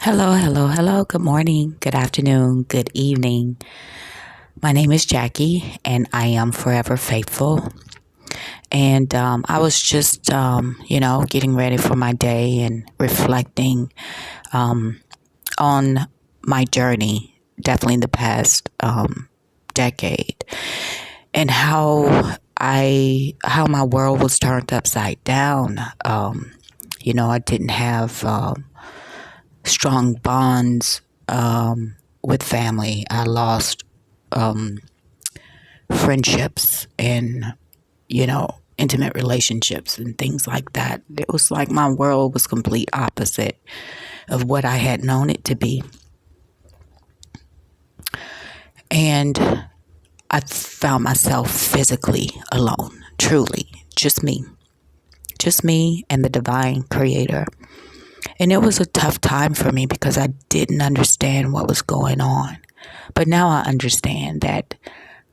Hello, hello, hello. Good morning, good afternoon, good evening. My name is Jackie, and I am forever faithful. And I was just, getting ready for my day and reflecting on my journey, definitely in the past decade, and how my world was turned upside down. I didn't have strong bonds with family. I lost um, friendships and, intimate relationships and things like that. It was like my world was complete opposite of what I had known it to be. And I found myself physically alone, truly, just me and the divine creator. And it was a tough time for me because I didn't understand what was going on. But now I understand that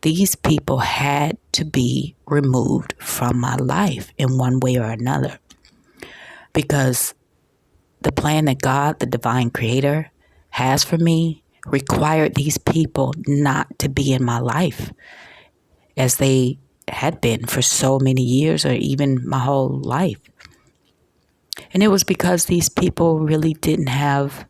these people had to be removed from my life in one way or another, because the plan that God, the divine creator, has for me required these people not to be in my life as they had been for so many years or even my whole life. And it was because these people really didn't have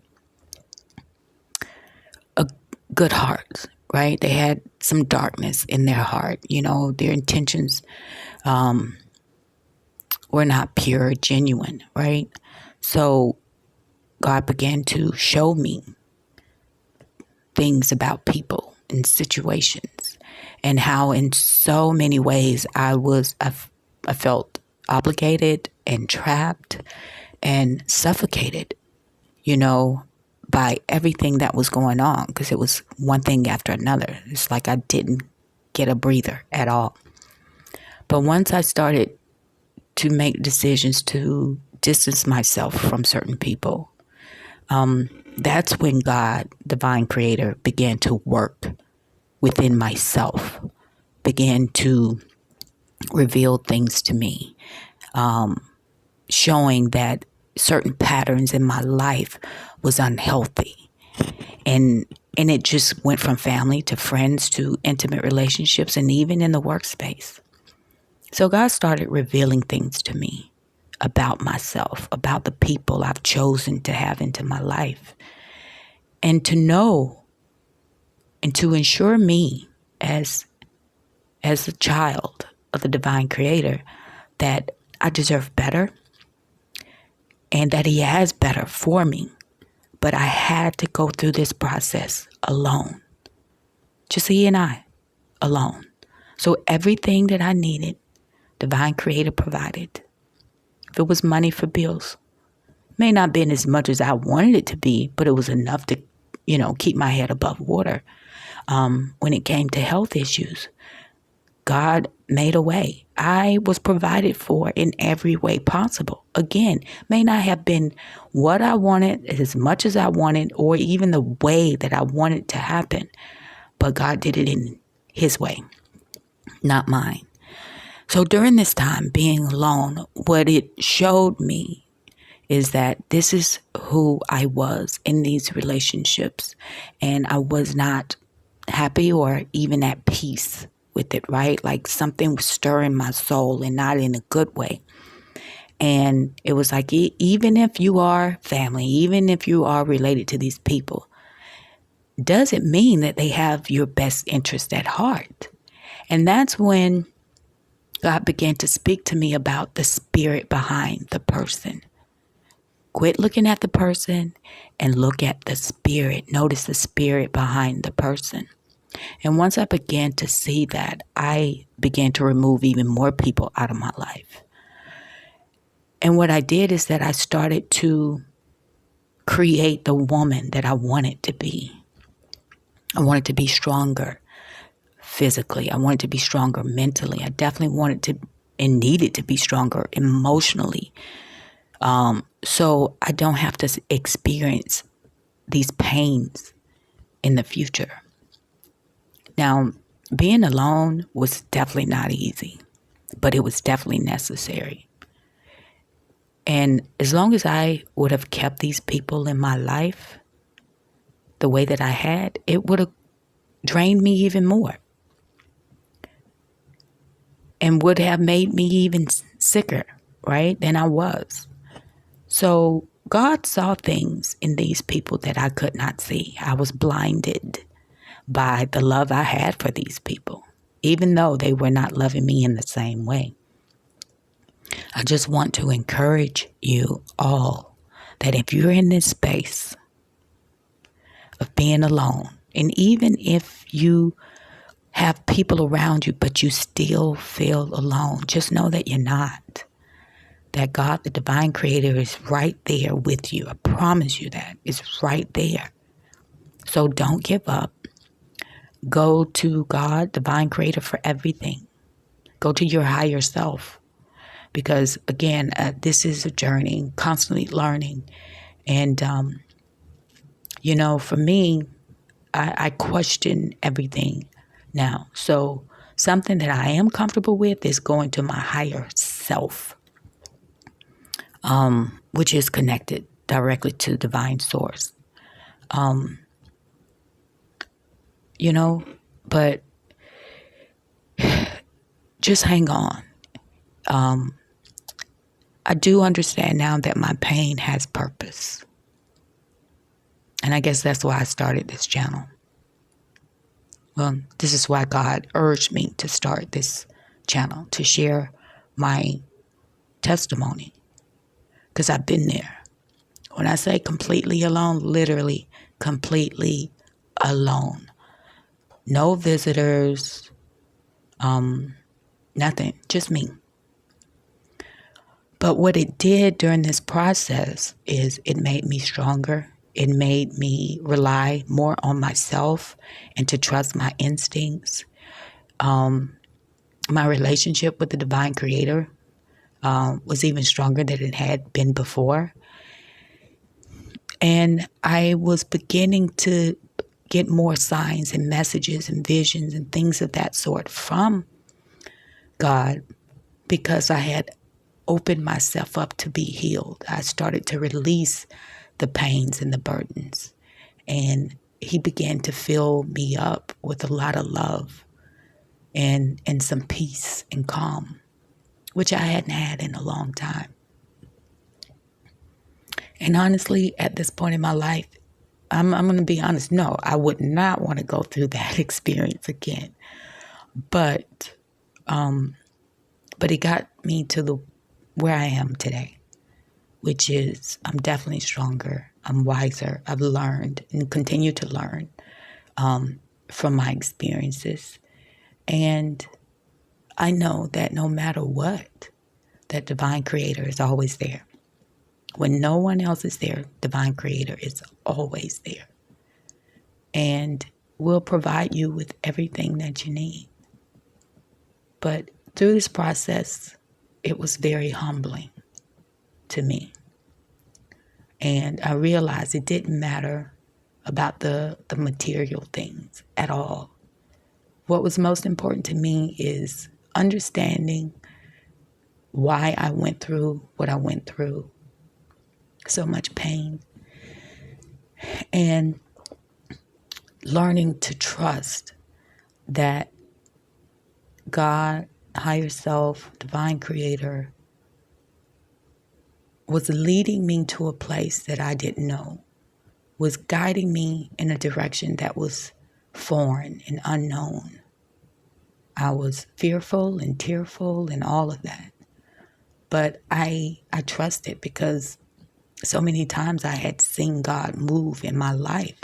a good heart, right? They had some darkness in their heart. Their intentions were not pure, genuine, right? So God began to show me things about people and situations, and how in so many ways I felt obligated and trapped and suffocated, by everything that was going on, because it was one thing after another. It's like I didn't get a breather at all. But once I started to make decisions to distance myself from certain people, that's when God, divine creator, began to work within myself, began to reveal things to me, showing that certain patterns in my life was unhealthy. And it just went from family to friends to intimate relationships and even in the workspace. So God started revealing things to me about myself, about the people I've chosen to have into my life, and to know and to ensure me as a child of the divine creator that I deserve better and that he has better for me. But I had to go through this process alone. Just he and I, alone. So everything that I needed, divine creator provided. If it was money for bills, may not have been as much as I wanted it to be, but it was enough to, keep my head above water. When it came to health issues, God made a way. I was provided for in every way possible. Again, may not have been what I wanted, as much as I wanted, or even the way that I wanted to happen. But God did it in his way, not mine. So during this time, being alone, what it showed me is that this is who I was in these relationships. And I was not happy or even at peace with it, right? Like something was stirring my soul, and not in a good way. And it was like, even if you are family, even if you are related to these people, doesn't mean that they have your best interest at heart. And that's when God began to speak to me about the spirit behind the person. Quit looking at the person and look at the spirit. Notice the spirit behind the person. And once I began to see that, I began to remove even more people out of my life. And what I did is that I started to create the woman that I wanted to be. I wanted to be stronger physically. I wanted to be stronger mentally. I definitely wanted to and needed to be stronger emotionally. So I don't have to experience these pains in the future. Now, being alone was definitely not easy, but it was definitely necessary. And as long as I would have kept these people in my life the way that I had, it would have drained me even more and would have made me even sicker, right, than I was. So God saw things in these people that I could not see. I was blinded by the love I had for these people, even though they were not loving me in the same way. I just want to encourage you all that if you're in this space of being alone, and even if you have people around you, but you still feel alone, just know that you're not. That God, the divine creator, is right there with you. I promise you that. It's right there. So don't give up. Go to God, divine creator, for everything. Go to your higher self. Because again, this is a journey, constantly learning. And, for me, I question everything now. So something that I am comfortable with is going to my higher self, which is connected directly to divine source. But just hang on. I do understand now that my pain has purpose. And I guess that's why I started this channel. Well, this is why God urged me to start this channel, to share my testimony. Because I've been there. When I say completely alone, literally completely alone. No visitors, nothing, just me. But what it did during this process is it made me stronger. It made me rely more on myself and to trust my instincts. My relationship with the divine creator was even stronger than it had been before. And I was beginning to get more signs and messages and visions and things of that sort from God because I had opened myself up to be healed. I started to release the pains and the burdens. And he began to fill me up with a lot of love and some peace and calm, which I hadn't had in a long time. And honestly, at this point in my life, I'm going to be honest. No, I would not want to go through that experience again. But it got me to where I am today, which is I'm definitely stronger. I'm wiser. I've learned and continue to learn from my experiences. And I know that no matter what, that divine creator is always there. When no one else is there, divine creator is always there. And will provide you with everything that you need. But through this process, it was very humbling to me. And I realized it didn't matter about the material things at all. What was most important to me is understanding why I went through what I went through. So much pain. And learning to trust that God, higher self, divine creator, was leading me to a place that I didn't know, was guiding me in a direction that was foreign and unknown. I was fearful and tearful and all of that. But I trusted because so many times I had seen God move in my life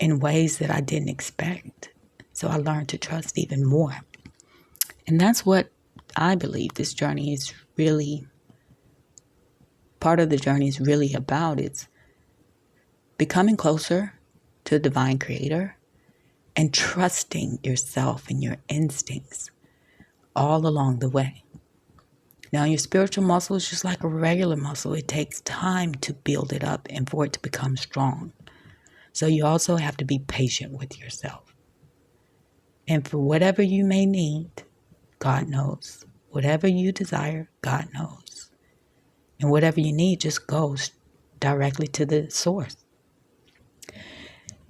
in ways that I didn't expect. So I learned to trust even more. And that's what I believe this journey is really, part of the journey is really about. It's becoming closer to the divine creator and trusting yourself and your instincts all along the way. Now, your spiritual muscle is just like a regular muscle. It takes time to build it up and for it to become strong. So you also have to be patient with yourself. And for whatever you may need, God knows Whatever you desire, God knows. And whatever you need just goes directly to the source.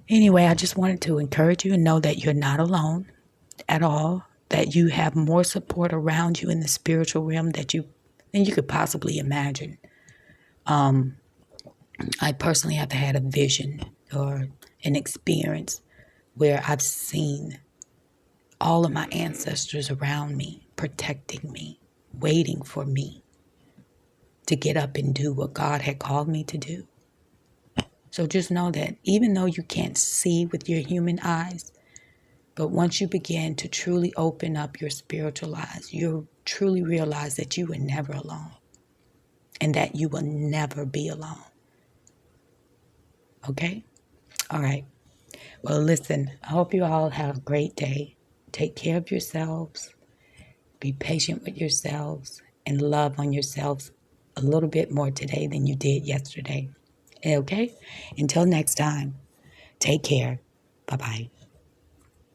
Anyway, I just wanted to encourage you and know that you're not alone at all, that you have more support around you in the spiritual realm than you could possibly imagine. I personally have had a vision or an experience where I've seen all of my ancestors around me, protecting me, waiting for me to get up and do what God had called me to do. So just know that even though you can't see with your human eyes, but once you begin to truly open up your spiritual eyes, you'll truly realize that you were never alone and that you will never be alone. Okay? All right. Well, listen, I hope you all have a great day. Take care of yourselves. Be patient with yourselves and love on yourselves a little bit more today than you did yesterday. Okay? Until next time, take care. Bye-bye.